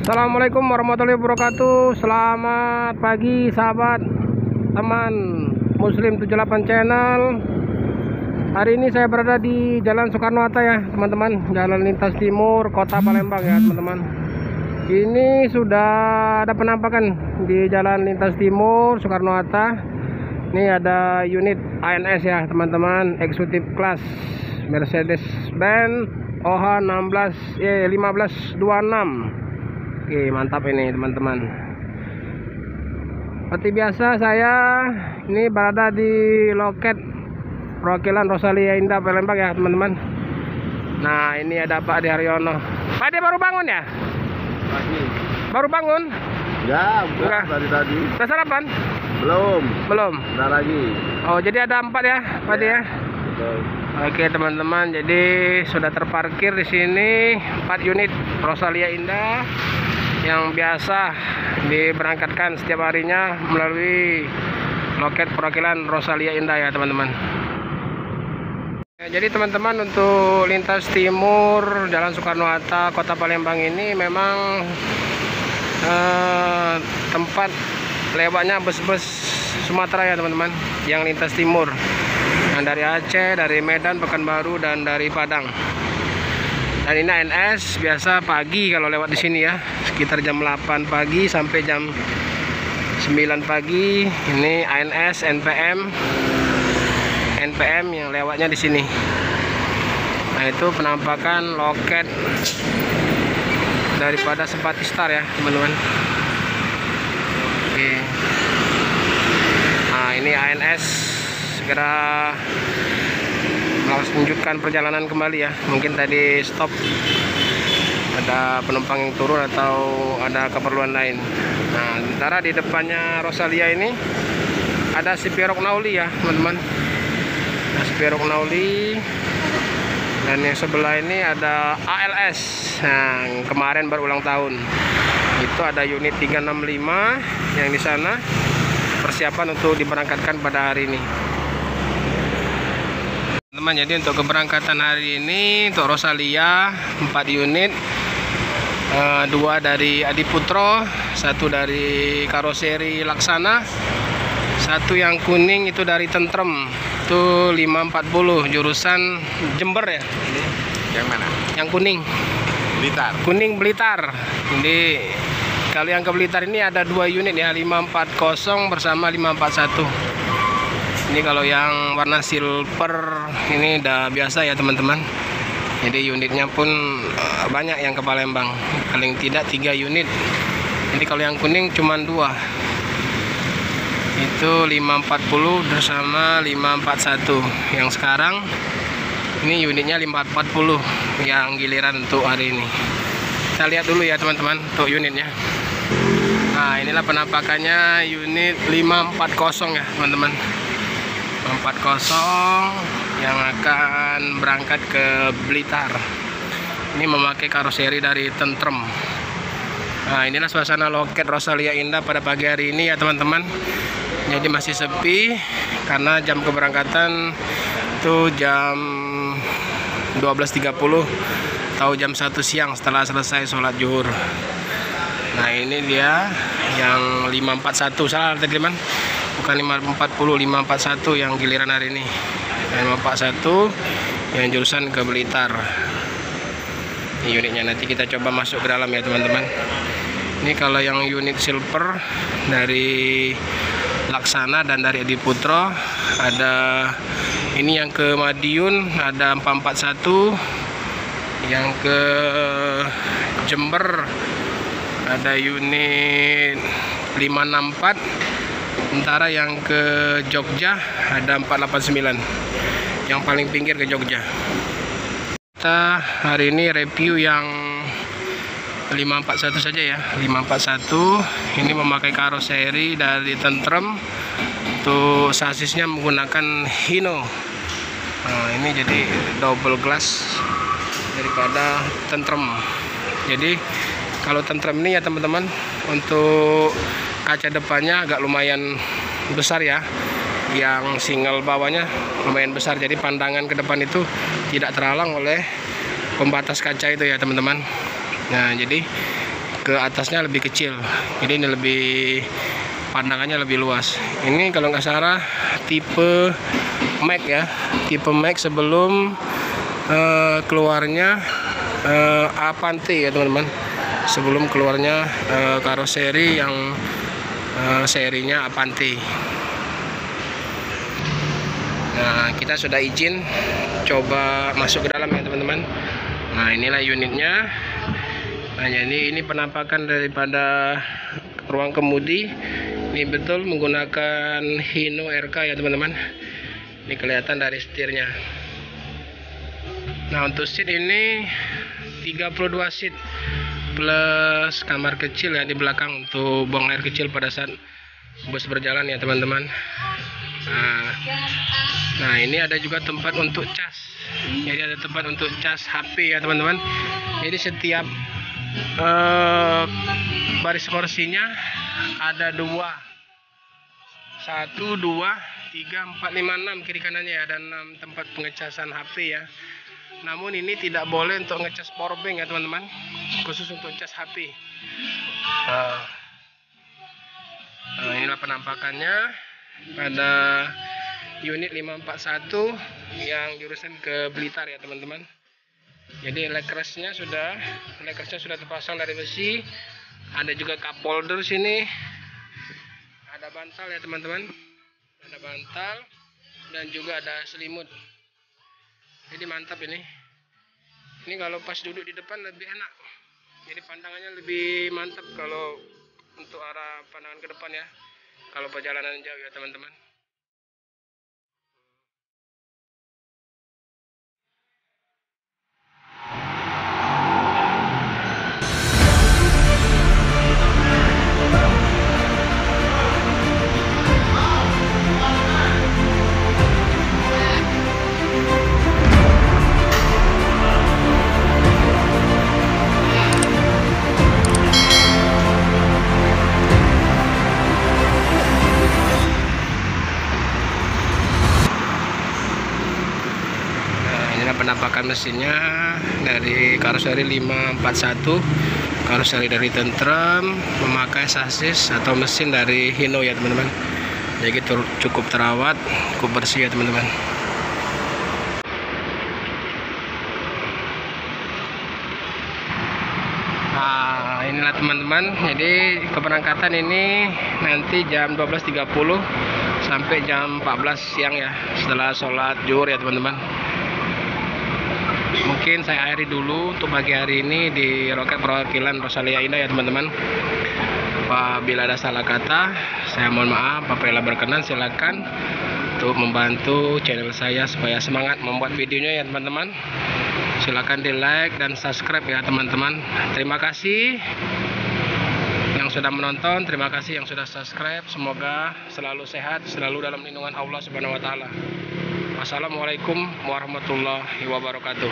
Assalamualaikum warahmatullahi wabarakatuh. Selamat pagi sahabat teman Muslim 78 channel. Hari ini saya berada di Jalan Soekarno-Hatta ya teman-teman, Jalan Lintas Timur Kota Palembang ya teman-teman. Ini sudah ada penampakan di Jalan Lintas Timur Soekarno-Hatta. Ini ada unit ANS ya teman-teman, eksekutif kelas Mercedes-Benz OH 1526. Oke, mantap ini teman-teman. Seperti biasa saya ini berada di loket perwakilan Rosalia Indah Palembang ya teman-teman. Nah, ini ada Pak Adi Haryono. Pak Adi baru bangun ya? Pagi. Baru bangun? Ya, udah dari tadi. Udah sarapan? Belum. Belum. Udah lagi. Oh, jadi ada 4 ya, Pak Adi ya? Betul. Oke teman-teman, jadi sudah terparkir di sini 4 unit Rosalia Indah yang biasa diberangkatkan setiap harinya melalui loket perwakilan Rosalia Indah ya teman-teman. Jadi teman-teman, untuk lintas timur Jalan Soekarno-Hatta Kota Palembang ini memang tempat lewatnya bus-bus Sumatera ya teman-teman, yang lintas timur, yang dari Aceh, dari Medan, Pekanbaru, dan dari Padang. Dan ini ANS biasa pagi kalau lewat di sini ya, sekitar jam 8 pagi sampai jam 9 pagi. Ini ANS, NPM yang lewatnya di sini. Nah, itu penampakan loket daripada Simpati Star ya teman-teman. Oke. Nah, ini ANS segera lanjutkan perjalanan kembali ya. Mungkin tadi stop, ada penumpang yang turun atau ada keperluan lain. Nah, sementara di depannya Rosalia ini ada Spirok Nauli ya teman-teman. Nah, Spirok Nauli, dan yang sebelah ini ada ALS. Nah, yang kemarin baru ulang tahun. Itu ada unit 365 yang di sana persiapan untuk diberangkatkan pada hari ini. Teman, jadi untuk keberangkatan hari ini untuk Rosalia 4 unit, 2 dari Adiputro, 1 dari karoseri Laksana, 1 yang kuning itu dari Tentrem, itu 540 jurusan Jember ya. Yang mana? Yang kuning Blitar. Kuning Blitar. Jadi kalau yang ke Blitar ini ada 2 unit ya, 540 bersama 541. Ini kalau yang warna silver ini udah biasa ya teman-teman. Jadi unitnya pun banyak yang ke Palembang, paling tidak 3 unit. Jadi kalau yang kuning cuma 2, itu 540 bersama 541. Yang sekarang ini unitnya 540 yang giliran untuk hari ini. Kita lihat dulu ya teman-teman untuk unitnya. Nah, inilah penampakannya unit 540 ya teman-teman. 540 yang akan berangkat ke Blitar. Ini memakai karoseri dari Tentrem. Nah, inilah suasana loket Rosalia Indah pada pagi hari ini ya teman-teman. Jadi masih sepi karena jam keberangkatan itu jam 12.30 atau jam 1 siang setelah selesai sholat zuhur. Nah, ini dia yang 541, salah tadi teman, bukan 540, 541 yang giliran hari ini. 541 yang jurusan ke Blitar. Ini unitnya, nanti kita coba masuk ke dalam ya teman-teman. Ini kalau yang unit silver dari Laksana dan dari Adiputro, ada ini yang ke Madiun ada 441, yang ke Jember ada unit 564, sementara yang ke Jogja ada 489, yang paling pinggir ke Jogja. Kita hari ini review yang 541 saja ya. 541 ini memakai karoseri dari Tentrem. Untuk sasisnya menggunakan Hino. Nah, ini jadi double glass daripada Tentrem. Jadi kalau Tentrem ini ya teman-teman, untuk kaca depannya agak lumayan besar ya. Yang single bawahnya lumayan besar, jadi pandangan ke depan itu tidak terhalang oleh pembatas kaca itu ya teman-teman. Nah, jadi ke atasnya lebih kecil, jadi ini lebih pandangannya lebih luas. Ini kalau nggak salah tipe Max ya, tipe Max sebelum keluarnya Avante ya teman-teman, sebelum keluarnya karoseri yang serinya Avante. Nah, kita sudah izin coba masuk ke dalam ya teman-teman. Nah, inilah unitnya. Nah, ini penampakan daripada ruang kemudi. Ini betul menggunakan Hino RK ya teman-teman. Ini kelihatan dari setirnya. Nah, untuk seat ini 32 seat plus kamar kecil ya di belakang untuk buang air kecil pada saat bus berjalan ya teman-teman. Nah, ini ada juga tempat untuk cas. Jadi ada tempat untuk cas HP ya teman-teman. Jadi setiap baris kursinya ada 2, 1, 2, 3, 4, 5, 6 kiri kanannya ya. Ada 6 tempat pengecasan HP ya. Namun ini tidak boleh untuk ngecas powerbank ya teman-teman, khusus untuk cas HP. Nah, inilah penampakannya pada unit 541 yang jurusan ke Blitar ya teman-teman. Jadi legrasnya sudah terpasang dari besi. Ada juga cup holder sini. Ada bantal ya teman-teman. Ada bantal dan juga ada selimut. Jadi mantap ini. Ini kalau pas duduk di depan lebih enak. Jadi pandangannya lebih mantap kalau untuk arah pandangan ke depan ya. Kalau perjalanan jauh ya teman-teman. Penampakan mesinnya dari karoseri 541, karoseri dari Tentrem, memakai sasis atau mesin dari Hino ya teman-teman. Jadi cukup terawat, cukup bersih ya teman-teman. Nah, inilah teman-teman. Jadi keberangkatan ini nanti jam 12.30 sampai jam 14 siang ya, setelah sholat zuhur ya teman-teman. Mungkin saya akhiri dulu untuk pagi hari ini di Roket Perwakilan Rosalia Indah ya teman-teman. Apabila ada salah kata, saya mohon maaf. Apabila berkenan, silakan untuk membantu channel saya supaya semangat membuat videonya ya teman-teman. Silakan di like dan subscribe ya teman-teman. Terima kasih yang sudah menonton, terima kasih yang sudah subscribe. Semoga selalu sehat, selalu dalam lindungan Allah Subhanahu wa taala. Wassalamualaikum warahmatullahi wabarakatuh.